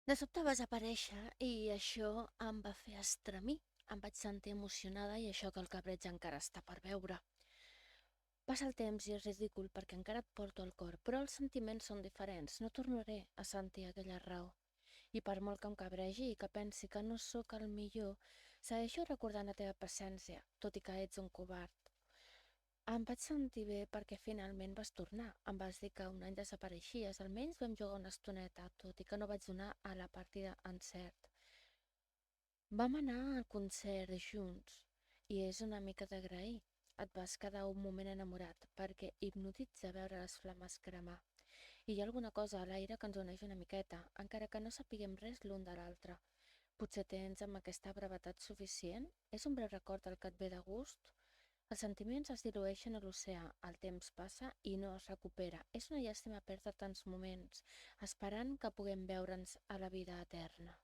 De sobte vas aparèixer i això em va fer estremir. Em vaig sentir emocionada i això que el cabreig encara està per veure. Passa el temps i és ridícul perquè encara et porto al cor, però els sentiments són diferents. No tornaré a sentir aquella raó. I per molt que em cabregi i que pensi que no sóc el millor, segueixo recordant la teva presència, tot i que ets un covard. Em vaig sentir bé perquè finalment vas tornar. Em vas dir que un any desapareixies. Almenys vam jugar una estoneta, tot i que no vaig donar a la partida encert. Vam anar al concert junts i és una mica d'agrair. Et vas quedar un moment enamorat perquè hipnotitza veure les flames cremar. I hi ha alguna cosa a l'aire que ens uneix una miqueta, encara que no sapiguem res l'un de l'altre. Potser tens amb aquesta brevetat suficient? És un breu record el que et ve de gust? Els sentiments es dilueixen a l'oceà, el temps passa i no es recupera. És una llàstima perdre tants moments, esperant que puguem veure'ns a la vida eterna.